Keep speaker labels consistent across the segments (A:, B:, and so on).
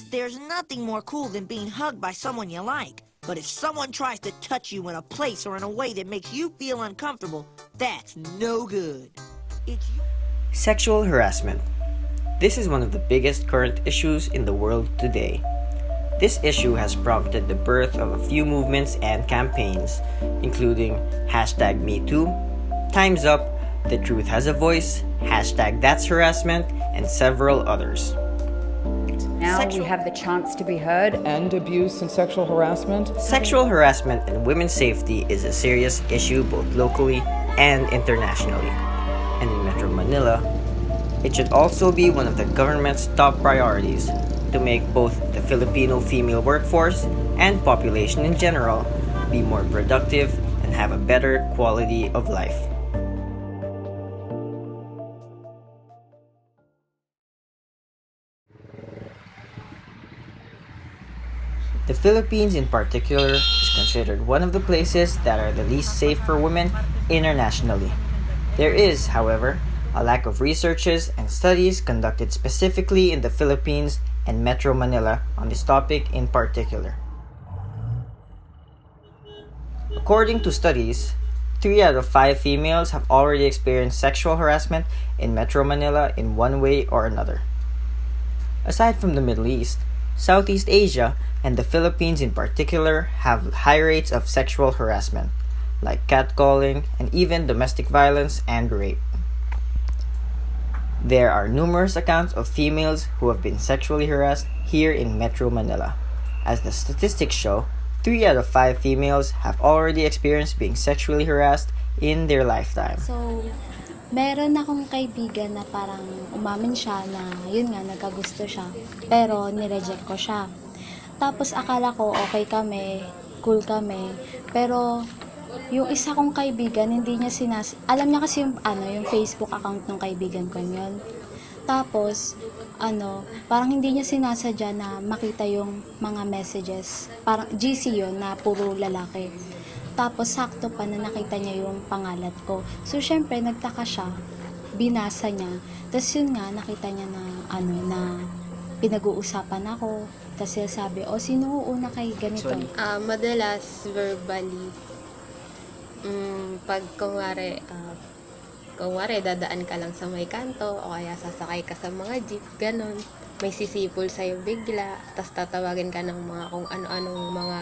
A: There's nothing more cool than being hugged by someone you like. But if someone tries to touch you in a place or in a way that makes you feel uncomfortable, that's no good.
B: Sexual harassment. This is one of the biggest current issues in the world today. This issue has prompted the birth of a few movements and campaigns, including #MeToo, Time's Up, The Truth Has a Voice, #That'sHarassment, and several others.
C: Now we have the chance to be heard.
D: End abuse and sexual harassment.
B: Sexual harassment and women's safety is a serious issue both locally and internationally. And in Metro Manila, it should also be one of the government's top priorities to make both the Filipino female workforce and population in general be more productive and have a better quality of life. The Philippines in particular is considered one of the places that are the least safe for women internationally. There is, however, a lack of researches and studies conducted specifically in the Philippines and Metro Manila on this topic in particular. According to studies, 3 out of 5 females have already experienced sexual harassment in Metro Manila in one way or another. Aside from the Middle East, Southeast Asia and the Philippines in particular have high rates of sexual harassment, like catcalling and even domestic violence and rape. There are numerous accounts of females who have been sexually harassed here in Metro Manila. As the statistics show, 3 out of 5 females have already experienced being sexually harassed in their lifetime.
E: So, meron akong kaibigan na parang umamin siya na yun nga, nagkagusto siya. Pero nireject ko siya. Tapos akala ko okay kami, cool kami. Pero yung isa kong kaibigan, hindi niya alam niya kasi yung Facebook account ng kaibigan ko yun. Tapos, parang hindi niya sinasadya na makita yung mga messages. Parang GC yun na puro lalaki. Tapos, sakto pa na nakita niya yung pangalat ko. So, syempre, nagtaka siya. Binasa niya. Tapos, yun nga, nakita niya na, na pinag-uusapan ako. Tapos, sabi, sino una kay ganito?
F: Madalas, verbally. Pag kunwari dadaan ka lang sa may kanto o kaya sasakay ka sa mga jeep, ganon. May sisipol sa'yo bigla, tas tatawagin ka ng mga kung ano-anong mga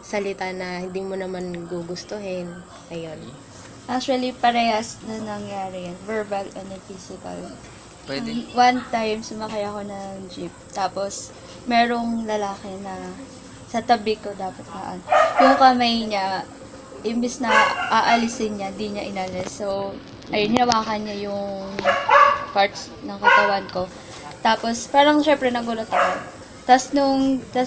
F: salita na hindi mo naman gugustuhin. Ayun.
G: Actually, parehas na nangyari yan. Verbal and physical.
B: Pwede.
G: One time, sumakay ako ng jeep. Tapos, merong lalaki na sa tabi ko dapat na yung kamay niya, imbis na aalisin niya, di niya inalis. So, ayun, hinawakan niya yung parts ng katawan ko. Tapos, parang syempre nagulat ako. Tapos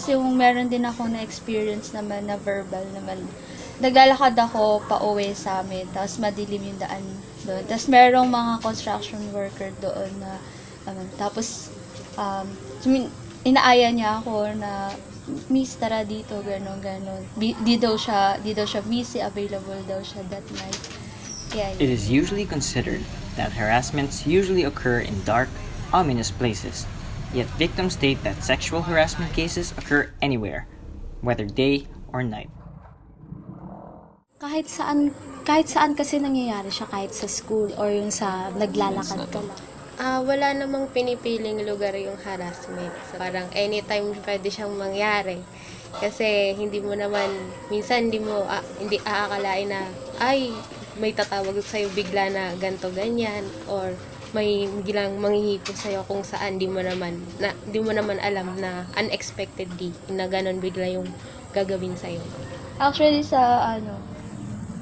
G: yung meron din ako na experience naman na verbal naman. Naglalakad ako pa uwi sa amin, tapos madilim yung daan doon. Tapos merong mga construction worker doon na, tapos, inaaya niya ako na, Miss, tara dito, gano'n. Di daw siya busy, available daw siya that night. Yeah.
B: It is usually considered that harassments usually occur in dark, ominous places. Yet victims state that sexual harassment cases occur anywhere, whether day or night.
E: Kahit saan kasi nangyayari siya, kahit sa school or yung sa naglalakad ka lang.
F: Wala namang pinipiling lugar yung harassment. So, parang anytime pwede siyang mangyari. Kasi minsan hindi aakalain na, may tatawag sa'yo bigla na ganto ganyan, or may biglang manghihipo sa'yo kung saan di mo naman alam na unexpectedly na ganon bigla yung gagawin sa'yo.
G: Actually, sa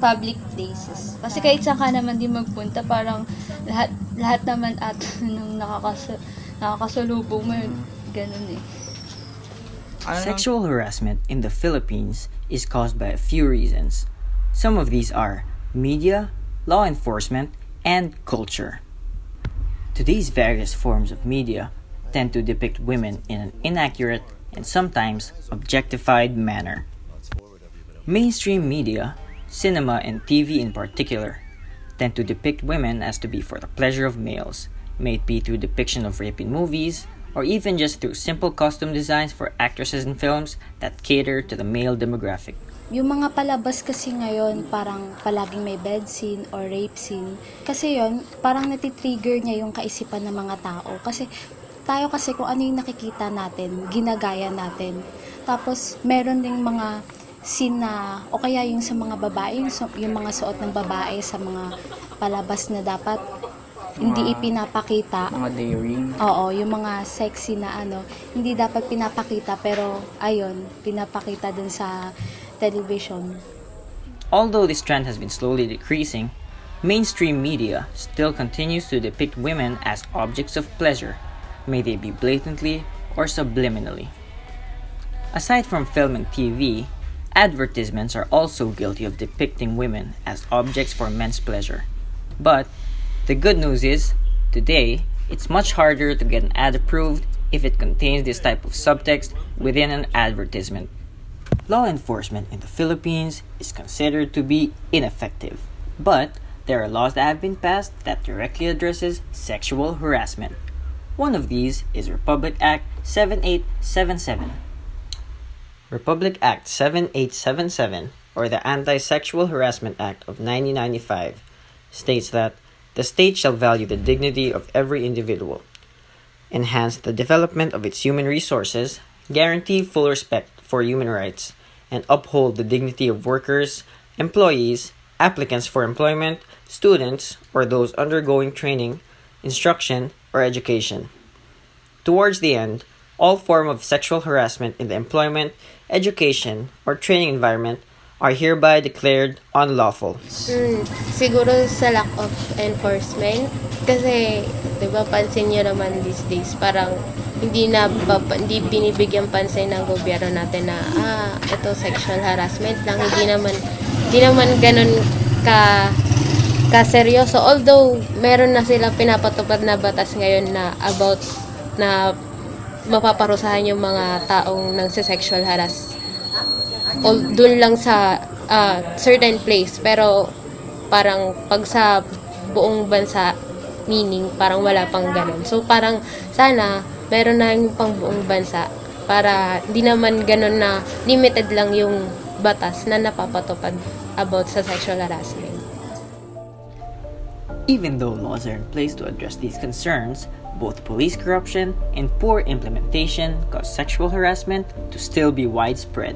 G: public places. Kasi kahit saan ka naman di magpunta, parang lahat naman at nung nakakasalubong mo, ganun eh.
B: Sexual harassment in the Philippines is caused by a few reasons. Some of these are media, law enforcement, and culture. Today's various forms of media tend to depict women in an inaccurate and sometimes objectified manner. Mainstream media, cinema and TV in particular, tend to depict women as to be for the pleasure of males, may it be through depiction of rape in movies or even just through simple costume designs for actresses in films that cater to the male demographic.
E: Yung mga palabas kasi ngayon, parang palaging may bed scene or rape scene. Kasi yon parang natitrigger niya yung kaisipan ng mga tao. Kasi tayo kasi kung ano yung nakikita natin, ginagaya natin. Tapos meron ding mga scene na, o kaya yung sa mga babae, yung mga suot ng babae sa mga palabas na dapat hindi ipinapakita.
B: Mga daring.
E: Oo, yung mga sexy na hindi dapat pinapakita pero ayun, pinapakita dun sa television.
B: Although this trend has been slowly decreasing, mainstream media still continues to depict women as objects of pleasure, may they be blatantly or subliminally. Aside from film and TV, advertisements are also guilty of depicting women as objects for men's pleasure. But the good news is, today, it's much harder to get an ad approved if it contains this type of subtext within an advertisement. Law enforcement in the Philippines is considered to be ineffective, but there are laws that have been passed that directly addresses sexual harassment. One of these is Republic Act 7877. Republic Act 7877, or the Anti-Sexual Harassment Act of 1995, states that the state shall value the dignity of every individual, enhance the development of its human resources, guarantee full respect for human rights, and uphold the dignity of workers, employees, applicants for employment, students, or those undergoing training, instruction, or education. Towards the end, all form of sexual harassment in the employment, education, or training environment are hereby declared unlawful.
F: Siguro sa lack of enforcement. Kasi, di ba, pansin nyo naman these days, parang hindi binibigyan pansin ng gobyerno natin na ito sexual harassment lang, hindi naman ganun seryoso, although meron na silang pinapatupad na batas ngayon na about na mapaparusahan yung mga taong nang sexual harass dun lang sa certain place, pero parang pag sa buong bansa meaning parang wala pang ganun. So parang sana meron na yung pang buong bansa para di naman ganun na limited lang yung batas na napapatupad about sa sexual harassment.
B: Even though laws are in place to address these concerns, both police corruption and poor implementation cause sexual harassment to still be widespread.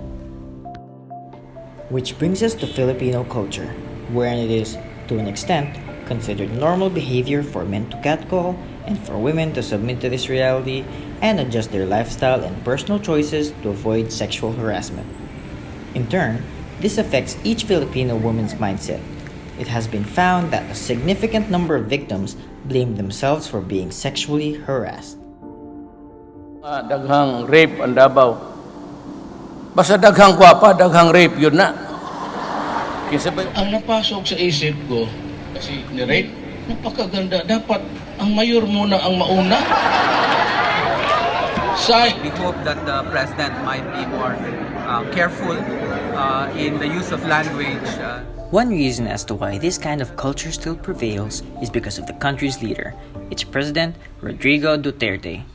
B: Which brings us to Filipino culture, wherein it is, to an extent, considered normal behavior for men to catcall and for women to submit to this reality and adjust their lifestyle and personal choices to avoid sexual harassment. In turn, this affects each Filipino woman's mindset. It has been found that a significant number of victims blame themselves for being sexually harassed.
H: Daghang rape ang Davao. Basta daghang gwapa, daghang rape yun na. Ang napasok sa isip ko, kasi ni-rape, napakaganda. Dapat ang mayor muna ang mauna.
I: We hope that the president might be more careful in the use of language.
B: One reason as to why this kind of culture still prevails is because of the country's leader, its president, Rodrigo Duterte.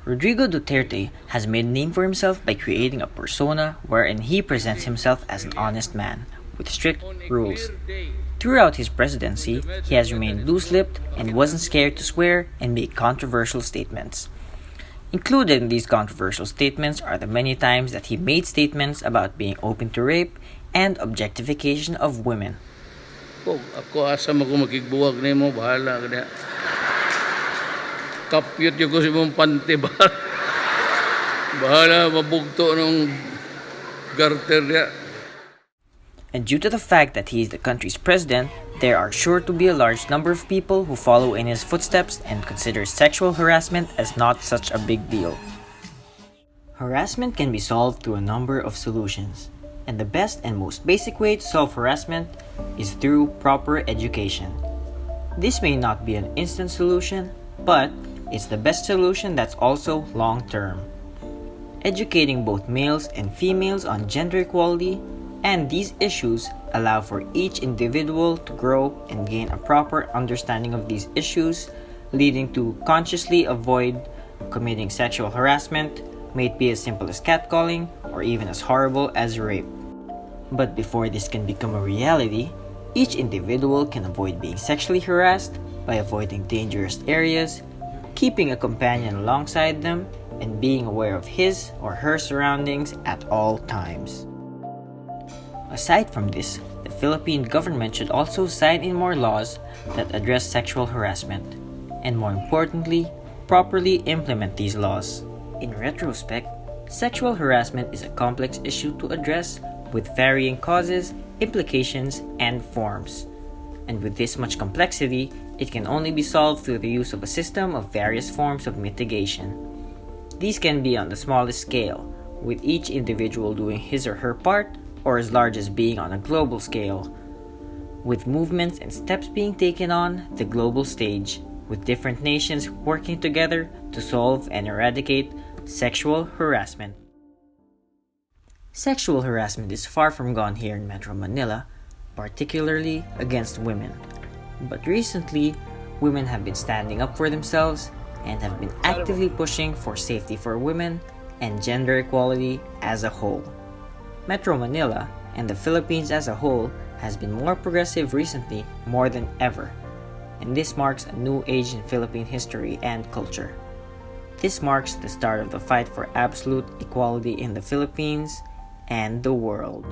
B: Rodrigo Duterte has made a name for himself by creating a persona wherein he presents himself as an honest man, with strict rules. Throughout his presidency, he has remained loose-lipped and wasn't scared to swear and make controversial statements. Included in these controversial statements are the many times that he made statements about being open to rape and objectification of women.
H: Ako asa mo ko makigbuwag na mo, bahala ka na. Kapyot yung ko si mong pante, bahala mabugto ng garter niya.
B: And due to the fact that he is the country's president, there are sure to be a large number of people who follow in his footsteps and consider sexual harassment as not such a big deal. Harassment can be solved through a number of solutions, and the best and most basic way to solve harassment is through proper education. This may not be an instant solution, but it's the best solution that's also long-term. Educating both males and females on gender equality and these issues allow for each individual to grow and gain a proper understanding of these issues, leading to consciously avoid committing sexual harassment, may it be as simple as catcalling or even as horrible as rape. But before this can become a reality, each individual can avoid being sexually harassed by avoiding dangerous areas, keeping a companion alongside them, and being aware of his or her surroundings at all times. Aside from this, the Philippine government should also sign in more laws that address sexual harassment, and more importantly, properly implement these laws. In retrospect, sexual harassment is a complex issue to address with varying causes, implications, and forms. And with this much complexity, it can only be solved through the use of a system of various forms of mitigation. These can be on the smallest scale, with each individual doing his or her part, or as large as being on a global scale, with movements and steps being taken on the global stage, with different nations working together to solve and eradicate sexual harassment. Sexual harassment is far from gone here in Metro Manila, particularly against women. But recently, women have been standing up for themselves and have been actively pushing for safety for women and gender equality as a whole. Metro Manila and the Philippines as a whole has been more progressive recently more than ever, and this marks a new age in Philippine history and culture. This marks the start of the fight for absolute equality in the Philippines and the world.